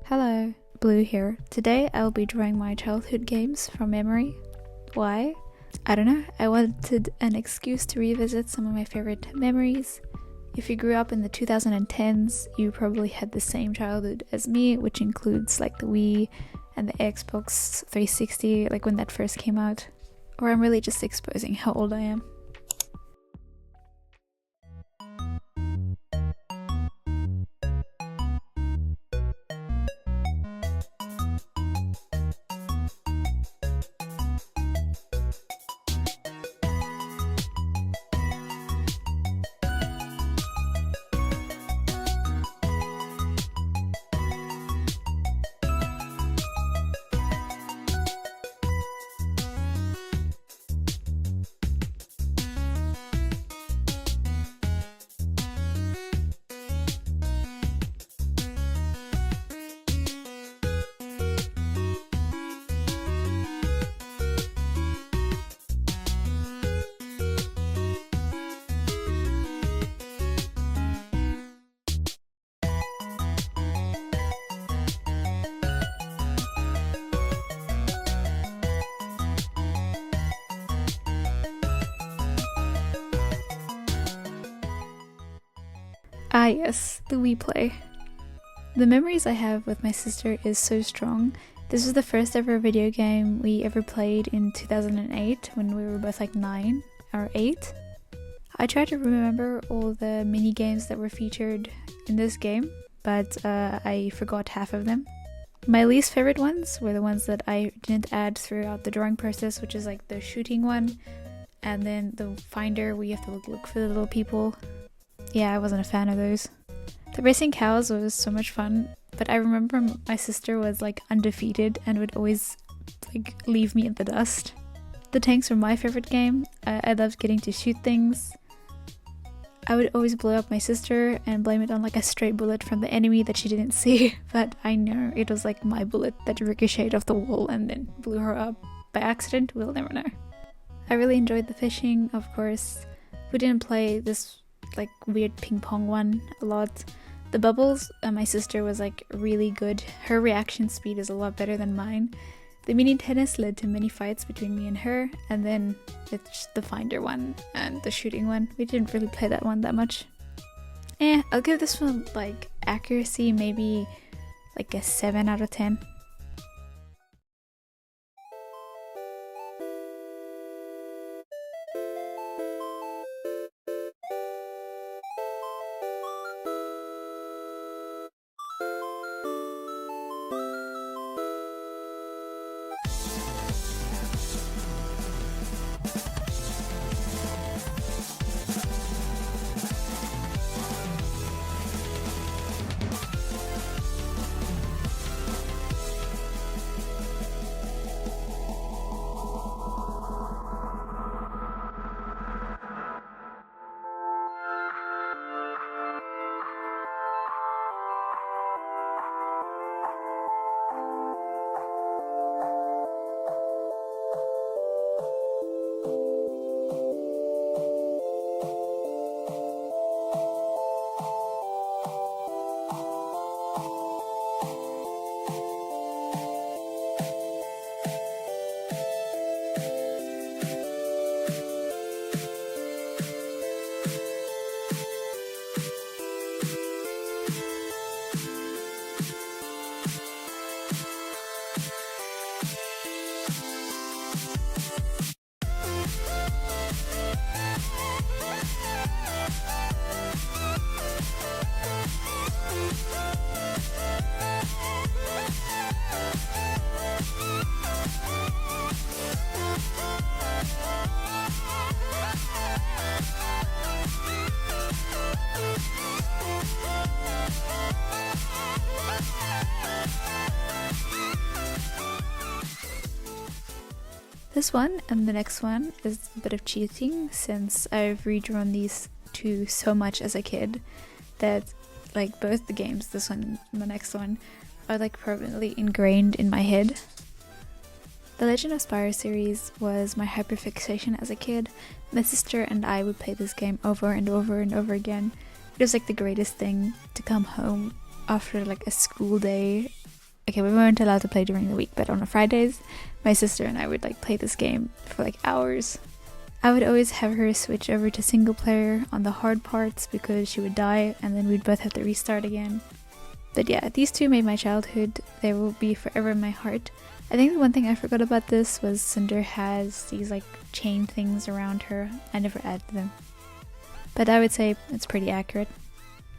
Hello, Blue here. Today I'll be drawing my childhood games from memory. Why? I don't know, I wanted an excuse to revisit some of my favorite memories. If you grew up in the 2010s, you probably had the same childhood as me, which includes like the Wii and the Xbox 360, like when that first came out. Or I'm really just exposing how old I am. Ah yes, the Wii Play. The memories I have with my sister is so strong. This was the first ever video game we ever played in 2008 when we were both like 9 or 8. I tried to remember all the mini games that were featured in this game, but I forgot half of them. My least favorite ones were the ones that I didn't add throughout the drawing process, which is like the shooting one, and then the finder where you have to look for the little people. Yeah, I wasn't a fan of those. The racing cows was so much fun, but I remember my sister was like undefeated and would always like leave me in the dust. The tanks were my favorite game. I loved getting to shoot things. I would always blow up my sister and blame it on like a stray bullet from the enemy that she didn't see, but I know it was like my bullet that ricocheted off the wall and then blew her up by accident. We'll never know. I really enjoyed the fishing, of course. We didn't play this like weird ping pong one a lot. The bubbles, my sister was like really good. Her reaction speed is a lot better than mine. The mini tennis led to many fights between me and her, and then it's the finder one and the shooting one. We didn't really play that one that much. I'll give this one like accuracy maybe like a 7 out of 10. This one and the next one is a bit of cheating since I've redrawn these two so much as a kid that like both the games, this one and the next one, are like permanently ingrained in my head. The Legend of Spyro series was my hyperfixation as a kid. My sister and I would play this game over and over and over again. It was like the greatest thing to come home after like a school day okay, we weren't allowed to play during the week, but on Fridays, my sister and I would like play this game for like hours. I would always have her switch over to single player on the hard parts because she would die and then we'd both have to restart again. But yeah, these two made my childhood. They will be forever in my heart. I think the one thing I forgot about this was Cinder has these like chain things around her. I never added them. But I would say it's pretty accurate.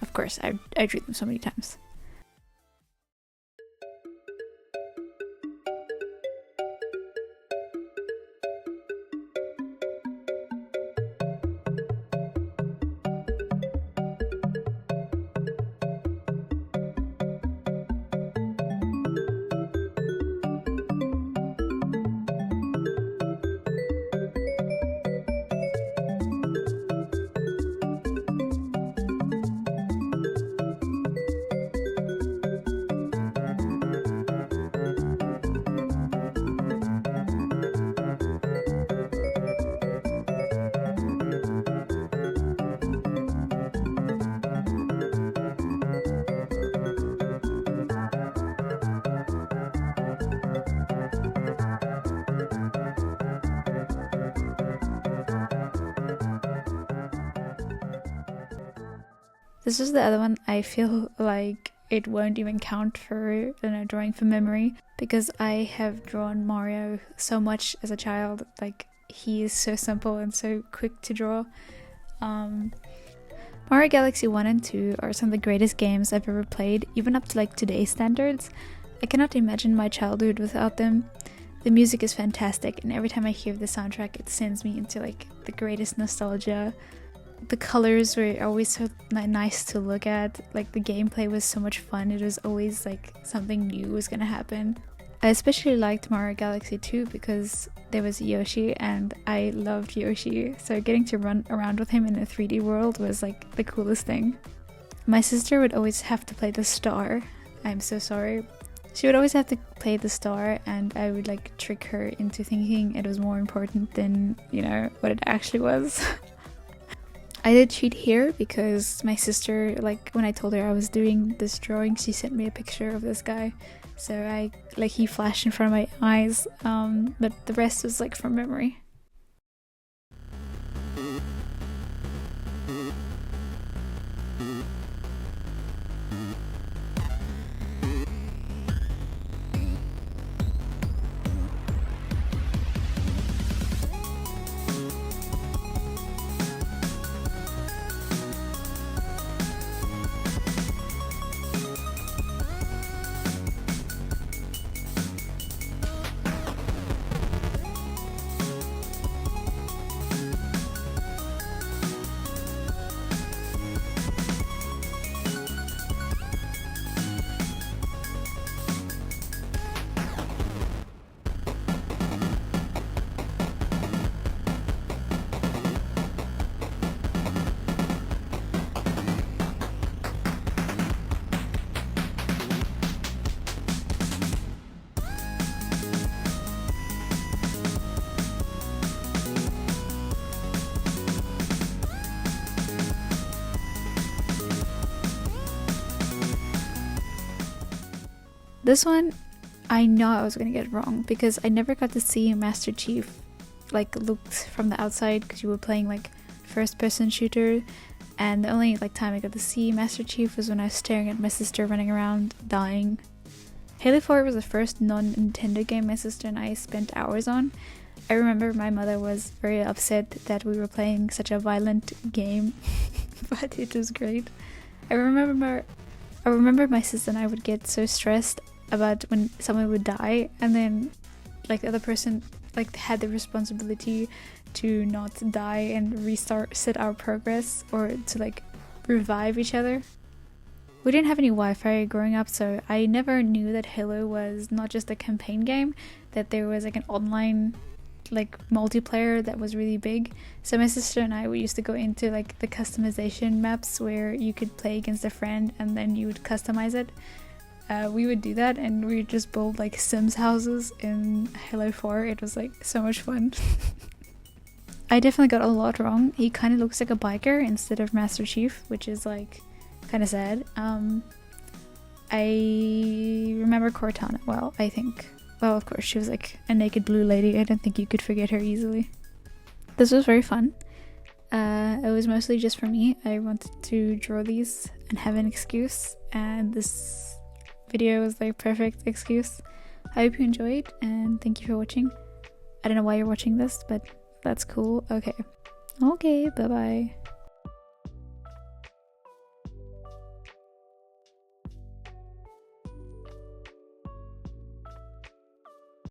Of course, I drew them so many times. This is the other one. I feel like it won't even count for drawing from memory because I have drawn Mario so much as a child. Like, he is so simple and so quick to draw. Mario Galaxy 1 and 2 are some of the greatest games I've ever played, even up to like today's standards. I cannot imagine my childhood without them. The music is fantastic, and every time I hear the soundtrack it sends me into like the greatest nostalgia. The colors were always so nice to look at. Like, the gameplay was so much fun. It was always like something new was gonna happen. I especially liked Mario Galaxy 2 because there was Yoshi and I loved Yoshi, so getting to run around with him in a 3D world was like the coolest thing. My sister would always have to play the star. I'm so sorry. She would always have to play the star and I would like trick her into thinking it was more important than, what it actually was. I did cheat here because my sister, like, when I told her I was doing this drawing, she sent me a picture of this guy. So he flashed in front of my eyes, but the rest was like from memory. This one, I know I was gonna get it wrong because I never got to see Master Chief like looked from the outside because you were playing like first person shooter, and the only like time I got to see Master Chief was when I was staring at my sister running around dying. Halo 4 was the first non-Nintendo game my sister and I spent hours on. I remember my mother was very upset that we were playing such a violent game, but it was great. I remember my sister and I would get so stressed about when someone would die, and then like the other person like had the responsibility to not die and reset our progress or to like revive each other. We didn't have any Wi-Fi growing up, so I never knew that Halo was not just a campaign game, that there was like an online like multiplayer that was really big. So my sister and I, we used to go into like the customization maps where you could play against a friend and then you would customize it. We would do that and we would just build like Sims houses in Halo 4. It was like so much fun. I definitely got a lot wrong. He kind of looks like a biker instead of Master Chief, which is like kind of sad. I remember Cortana well, I think. Well, of course, she was like a naked blue lady. I don't think you could forget her easily. This was very fun. It was mostly just for me. I wanted to draw these and have an excuse, and this video was the perfect excuse. I hope you enjoyed, and thank you for watching. I don't know why you're watching this, but that's cool. Okay, bye bye.